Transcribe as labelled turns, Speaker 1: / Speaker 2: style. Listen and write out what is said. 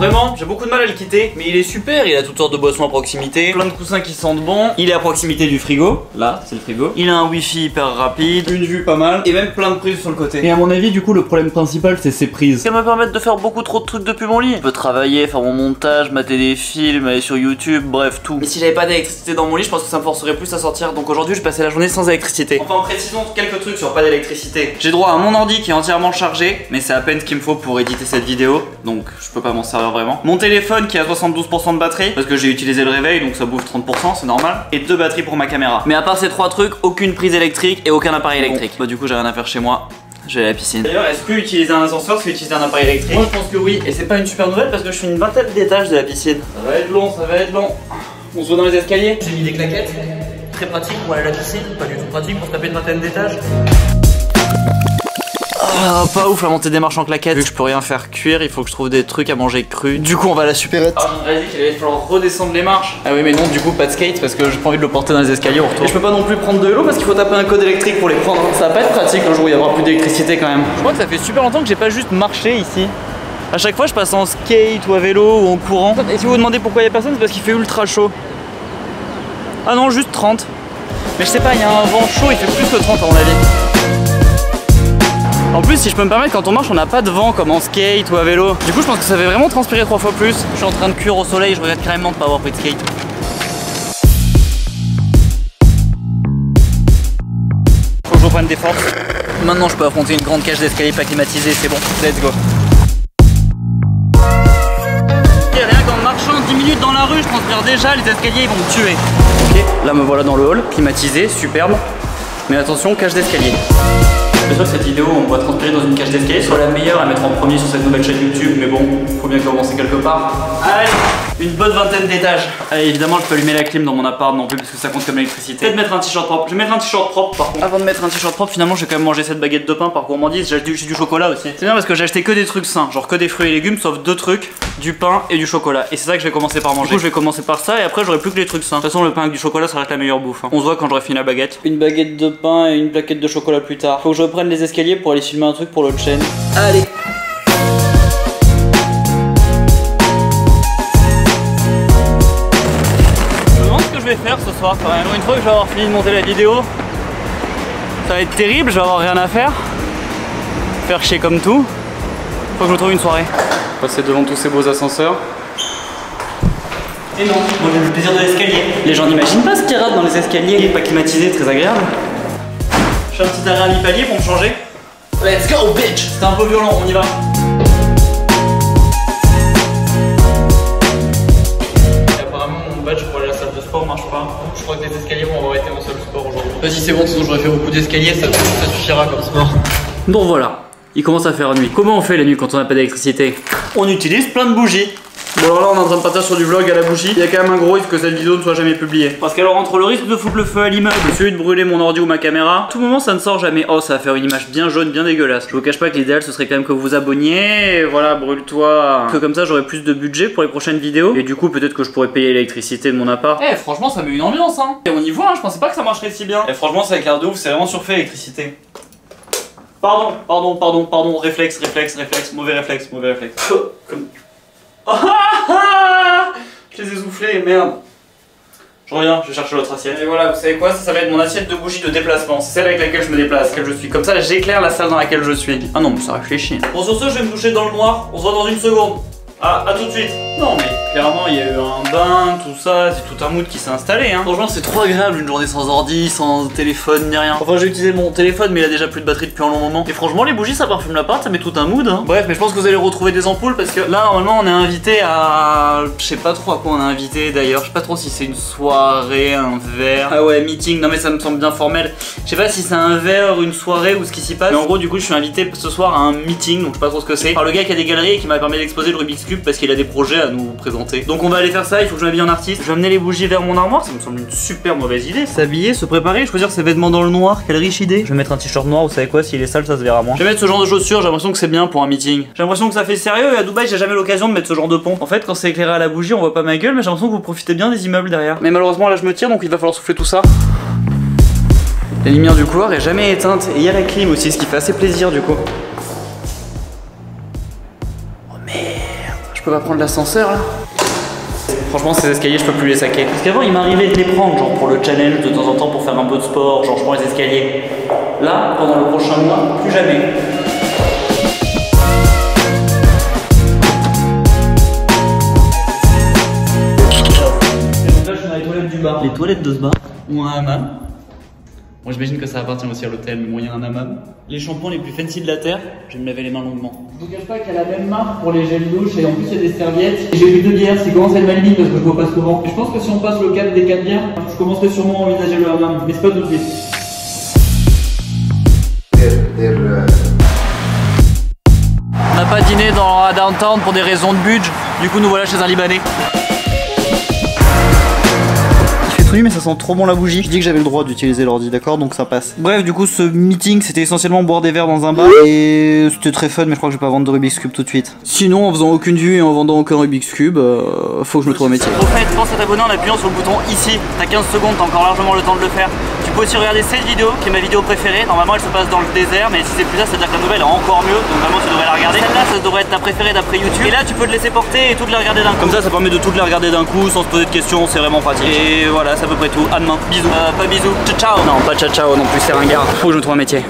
Speaker 1: Vraiment, j'ai beaucoup de mal à le quitter, mais il est super. Il a toutes sortes de boissons à proximité, plein de coussins qui sentent bon. Il est à proximité du frigo, là, c'est le frigo. Il a un wifi hyper rapide, une vue pas mal, et même plein de prises sur le côté. Et à mon avis, du coup, le problème principal, c'est ses prises. Ça me permettre de faire beaucoup trop de trucs depuis mon lit. Je peux travailler, faire mon montage, mater des films, aller sur YouTube, bref, tout. Mais si j'avais pas d'électricité dans mon lit, je pense que ça me forcerait plus à sortir. Donc aujourd'hui, je passais la journée sans électricité. Enfin, précisons quelques trucs sur pas d'électricité. J'ai droit à mon ordi qui est entièrement chargé, mais c'est à peine ce qu'il me faut pour éditer cette vidéo, donc je peux pas m'en servir vraiment. Mon téléphone qui a 72% de batterie, parce que j'ai utilisé le réveil, donc ça bouffe 30%, c'est normal. Et 2 batteries pour ma caméra. Mais à part ces 3 trucs, aucune prise électrique et aucun appareil électrique. Bah du coup, j'ai rien à faire chez moi. J'ai la piscine. D'ailleurs, est-ce que utiliser un ascenseur, c'est utiliser un appareil électrique? Moi, je pense que oui. Et c'est pas une super nouvelle parce que je suis une vingtaine d'étages de la piscine. Ça va être long, ça va être long. On se voit dans les escaliers. J'ai mis des claquettes. Très pratique pour aller à la piscine. Pas du tout pratique pour taper une vingtaine d'étages. Ah, pas ouf la montée des marches en claquettes. Vu que je peux rien faire cuire, il faut que je trouve des trucs à manger crus. Du coup, on va à la supérette. Ah, on m'a dit qu'il allait falloir redescendre les marches. Ah oui, mais non, du coup, pas de skate parce que j'ai pas envie de le porter dans les escaliers au retour. Et je peux pas non plus prendre de l'eau parce qu'il faut taper un code électrique pour les prendre. Ça va pas être pratique le jour où il y aura plus d'électricité quand même. Je crois que ça fait super longtemps que j'ai pas juste marché ici. À chaque fois, je passe en skate ou à vélo ou en courant. Et si vous vous demandez pourquoi il y a personne, c'est parce qu'il fait ultra chaud. Ah non, juste 30. Mais je sais pas, il y a un vent chaud, il fait plus que 30 à mon avis. En plus, si je peux me permettre, quand on marche, on n'a pas de vent comme en skate ou à vélo. Du coup, je pense que ça fait vraiment transpirer 3 fois plus. Je suis en train de cuire au soleil, je regrette carrément de pas avoir pris de skate. Faut que je reprenne des forces. Maintenant, je peux affronter une grande cage d'escalier pas climatisée, c'est bon. Let's go. Et rien qu'en marchant 10 minutes dans la rue, je transpire déjà, les escaliers ils vont me tuer. Ok, là me voilà dans le hall, climatisé, superbe. Mais attention, cage d'escalier. Je suis sûr que cette vidéo, on va transpirer dans une cage d'escalier, soit la meilleure à mettre en premier sur cette nouvelle chaîne YouTube, mais bon, faut bien commencer quelque part. Allez, une bonne vingtaine d'étages. Allez, évidemment, je peux allumer la clim dans mon appart non plus parce que ça compte comme l'électricité. Peut-être mettre un t-shirt propre. Je vais mettre un t-shirt propre par contre. Avant de mettre un t-shirt propre, finalement, j'ai quand même mangé cette baguette de pain par gourmandise. J'ai du chocolat aussi. C'est bien parce que j'ai acheté que des trucs sains, genre que des fruits et légumes, sauf 2 trucs, du pain et du chocolat. Et c'est ça que je vais commencer par manger. Du coup, je vais commencer par ça et après, j'aurai plus que les trucs sains. De toute façon, le pain avec du chocolat, ça reste la meilleure bouffe. On se voit quand j'aurai fini la baguette. Une baguette de pain et une plaquette de chocolat plus tard. Faut que je reprenne les escaliers pour aller filmer un truc pour l'autre chaîne. Allez. Je me demande ce que je vais faire ce soir quand même. Une fois que je vais avoir fini de monter la vidéo, ça va être terrible, je vais avoir rien à faire. Faire chier comme tout. Faut que je me trouve une soirée. Passer devant tous ces beaux ascenseurs. Et non, moi j'ai le plaisir de l'escalier. Les gens n'imaginent pas ce qu'il y a dans les escaliers. Il est pas climatisé, très agréable. Je fais un petit arrêt à mi-palier pour me changer. Let's go bitch! C'était un peu violent, on y va. Et apparemment mon badge pour aller à la salle de sport marche pas. Je crois que les escaliers vont avoir été mon seul sport aujourd'hui. Vas-y c'est bon, sinon j'aurais fait beaucoup d'escaliers, ça suffira comme sport. Bon voilà, il commence à faire nuit. Comment on fait la nuit quand on n'a pas d'électricité? On utilise plein de bougies. Bon alors là on est en train de partir sur du vlog à la bougie. Il y a quand même un gros risque que cette vidéo ne soit jamais publiée. Parce qu'alors entre le risque de foutre le feu à l'immeuble, celui de brûler mon ordi ou ma caméra, à tout moment ça ne sort jamais. Oh ça va faire une image bien jaune, bien dégueulasse. Je vous cache pas que l'idéal ce serait quand même que vous vous abonniez. Et voilà, brûle-toi. Que comme ça j'aurai plus de budget pour les prochaines vidéos. Et du coup peut-être que je pourrais payer l'électricité de mon appart. Eh franchement ça met une ambiance hein. Et on y voit hein, je pensais pas que ça marcherait si bien. Et franchement ça éclaire de ouf, c'est vraiment surfait l'électricité. Pardon, réflexe, mauvais réflexe. Comme... Je les ai soufflés, merde. Je reviens, je cherche l'autre assiette. Et voilà, vous savez quoi, ça va être mon assiette de bougie de déplacement. C'est celle avec laquelle je me déplace, laquelle je suis. Comme ça, j'éclaire la salle dans laquelle je suis. Ah non, mais ça réfléchit. Bon, sur ce, je vais me toucher dans le noir. On se voit dans une seconde. Ah, à tout de suite. Non, mais clairement, il y a eu un bain, tout ça. C'est tout un mood qui s'est installé, hein. Franchement, c'est trop agréable une journée sans ordi, sans téléphone, ni rien. Enfin, j'ai utilisé mon téléphone, mais il a déjà plus de batterie depuis un long moment. Et franchement, les bougies, ça parfume l'appart, ça met tout un mood, hein. Bref, mais je pense que vous allez retrouver des ampoules parce que là, normalement, on est invité à. Je sais pas trop à quoi on est invité d'ailleurs. Je sais pas trop si c'est une soirée, un verre. Ah ouais, meeting. Non, mais ça me semble bien formel. Je sais pas si c'est un verre, une soirée ou ce qui s'y passe. Mais en gros, du coup, je suis invité ce soir à un meeting, donc je sais pas trop ce que c'est. Par le gars qui a des galeries et qui m'a permis d'exposer le Rubik's Cube parce qu'il a des projets à nous présenter. Donc on va aller faire ça, il faut que je m'habille en artiste. Je vais amener les bougies vers mon armoire, ça me semble une super mauvaise idée. S'habiller, se préparer, choisir ses vêtements dans le noir, quelle riche idée. Je vais mettre un t-shirt noir, vous savez quoi, s'il est sale ça se verra moins. Je vais mettre ce genre de chaussures, j'ai l'impression que c'est bien pour un meeting. J'ai l'impression que ça fait sérieux et à Dubaï j'ai jamais l'occasion de mettre ce genre de pont. En fait quand c'est éclairé à la bougie on voit pas ma gueule mais j'ai l'impression que vous profitez bien des immeubles derrière. Mais malheureusement là je me tire donc il va falloir souffler tout ça. La lumière du couloir est jamais éteinte et il y a la clim aussi ce qui fait assez plaisir du coup. Oh merde. Je peux pas prendre l'ascenseur là. Franchement ces escaliers je peux plus les saquer. Parce qu'avant il m'arrivait de les prendre genre pour le challenge de temps en temps pour faire un peu de sport, genre je prends les escaliers. Là, pendant le prochain mois, plus jamais. Et donc là je suis dans les toilettes du bar. Les toilettes de ce bar ou un hammam. Bon, j'imagine que ça appartient aussi à l'hôtel, mais moi il y a un hammam. Les shampoings les plus fancy de la terre, je vais me laver les mains longuement. Je vous cache pas qu'il y a la même marque pour les gels douche et en plus il y a des serviettes. J'ai bu 2 bières, c'est commence à être ma limite parce que je bois pas souvent. Et je pense que si on passe le cap des 4 bières, je commencerai sûrement à envisager le hammam, mais c'est pas tout de suite. On n'a pas dîné dans la downtown pour des raisons de budget, du coup nous voilà chez un Libanais. Mais ça sent trop bon la bougie. Je dis que j'avais le droit d'utiliser l'ordi, d'accord, donc ça passe. Bref, du coup ce meeting c'était essentiellement boire des verres dans un bar et c'était très fun, mais je crois que je vais pas vendre de Rubik's Cube tout de suite. Sinon en faisant aucune vue et en vendant aucun Rubik's Cube, faut que je me trouve un métier. Au fait, pense à t'abonner en appuyant sur le bouton ici. T'as 15 secondes, t'as encore largement le temps de le faire. Tu peux aussi regarder cette vidéo qui est ma vidéo préférée. Normalement elle se passe dans le désert, mais si c'est plus ça, c'est-à-dire que la nouvelle est encore mieux, donc vraiment tu devrais la regarder. Celle-là ça devrait être ta préférée d'après YouTube. Et là tu peux te laisser porter et toutes les regarder d'un coup. Comme ça permet de toutes les regarder d'un coup sans se poser de questions, c'est vraiment pratique. Et voilà, c'est à peu près tout. À demain. Bisous. Pas bisous. Ciao ciao. Non, pas ciao ciao non plus, c'est ringard. Faut que je me trouve un métier.